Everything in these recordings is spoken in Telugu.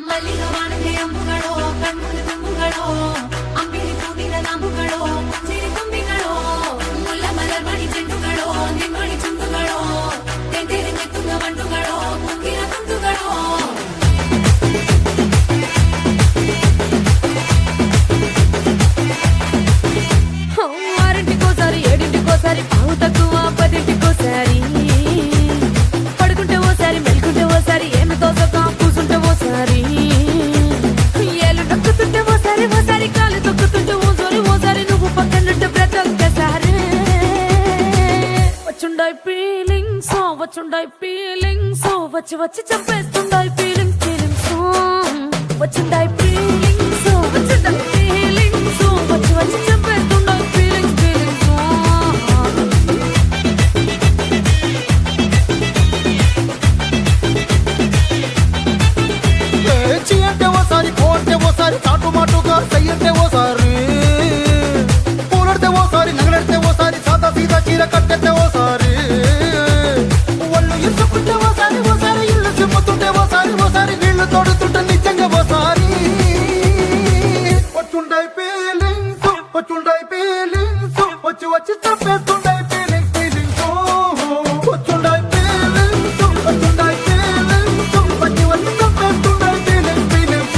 ಮಲ್ಲಿಗವಾನದೆ ಅಂಬುಗಳೋ ಕಣ್ಮುಂದು ತುಂಬುಗಳೋ ಅಂಬಿಳಿ ಹೂವಿನ ನಾಂಬುಗಳೋ ಸಿರಿ ತುಂಬಿಗಳೋ ಮುಲ್ಲ ಮಲರ್ ಮಣಿ ಚೆಂಡುಗಳೋ ನಿಮ್ಮಣಿ ಚುಂಡುಗಳೋ ತೆಂಟೆರೆ ಮೆತ್ತುಂಗ ಮಂಡುಗಳೋ ಕುಂಗಿನ ತುಂಡುಗಳೋ ఆరింటికోసారి ఏడింటికోసారి పావు తక్కువ పదింటికోసారి పడుకుంటే ఓసారి మెలుకుంటే ఓసారి ఏమి తోసక కూసుంటే ఓసారి ఏళ్ళు నొక్కుతుంటే ఓసారి ఓసారి కాలు తొక్కుతుంటే ఓసారి నువ్వు పక్కనుంటే బ్రతొక్కసారి వచ్చుండాయి ఫీలింగ్స్ వచ్చి వచ్చి చంపేస్తుండాయి ఫీలింగ్స్ వచ్చుండాయి ఫీలింగ్స్ వచ్చి వచ్చి చంపేస్తుండాయి చాటు మాటుగా సయ్యంటే ఓసారి పూలడితే ఓసారి నగలడితే ఓసారి సాదా సీదా చీర కట్టెత్తే ఓసారి ఒళ్ళు ఇసుకుంటే ఓసారి ఇల్లు చిమ్ముతుంటే ఓసారి నీళ్లు తోడుతుంటే నిజంగా ఓసారి వచ్చుండాయి ఫీలింగ్స్ వచ్చి వచ్చి చంపేస్తుండాయి ఫీలింగ్స్ వచ్చుండాయి ఫీలింగ్స్ వచ్చి వచ్చి చంపేస్తుండాయి ఫీలింగ్స్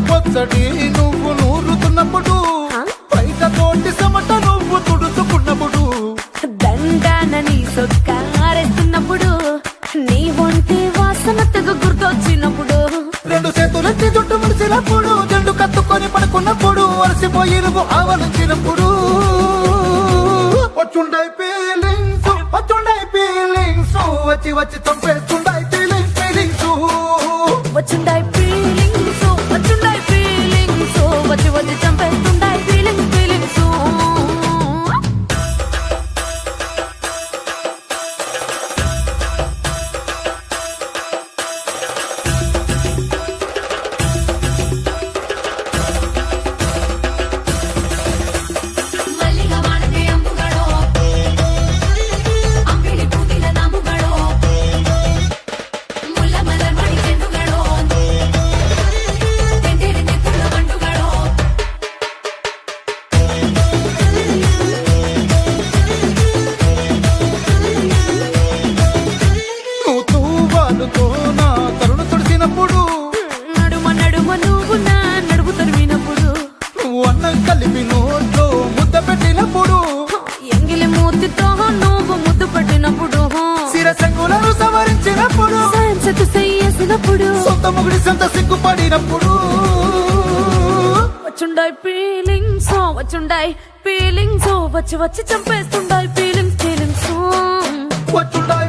పచ్చడి నువ్వు నూరుతున్నప్పుడు పైట తోటి సమట నువ్వు తుడుచుకున్నప్పుడు దండానని సొక్కారేస్తున్నప్పుడు నీ ఒంటి వాసన తెగ గుర్తొచ్చినప్పుడు రెండు చేతులెత్తి జుట్టు ముడిచినప్పుడు జండు కత్తుకొని పడుకున్నప్పుడు అలసిపోయి నువ్వు ఆవలించినప్పుడు వచ్చుండాయి ఫీలింగ్స్ వచ్చి వచ్చి చంపేస్తుండాయి ఫీలింగ్స్ వచ్చుండాయి ఫీలింగ్స్ వచ్చి వచ్చి చంపేస్తుండాయి ఫీలింగ్స్ మల్లిగవానదే అంబుಗಳೋ అంబిಳಿ ಹೂವಿನ ನಾಂಬುಗಳೋ ಮುಲ್ಲ ಮಲರ್ ಮಣಿ ಚೆಂಡುಗಳೋ ತೆಂಟೆರೆ ಮೆತ್ತುಂಗ ಮಂಡುಗಳೋ నువ్వు తూవాలుతో నా తరుణ తుడిసినప్పుడు నడుమ నువ్వు నా నడుపు తరిమినప్పుడు నువ్వు అన్నం కలిపి నోట్లో ముద్ద పెట్టినప్పుడు ఎంగిలి మూతితో నువ్వు ముద్దు పెట్టినప్పుడు శిరసంగులను సవరించినప్పుడు సైన్సెతు చెయ్యేసినప్పుడు సొంత ముగుడి సొంత సిగ్గుపడినప్పుడు వచ్చుండాయి ఫీలింగ్స్ వచ్చి వచ్చి చంపేస్తుండాయి ఫీలింగ్స్ వచ్చుండాయి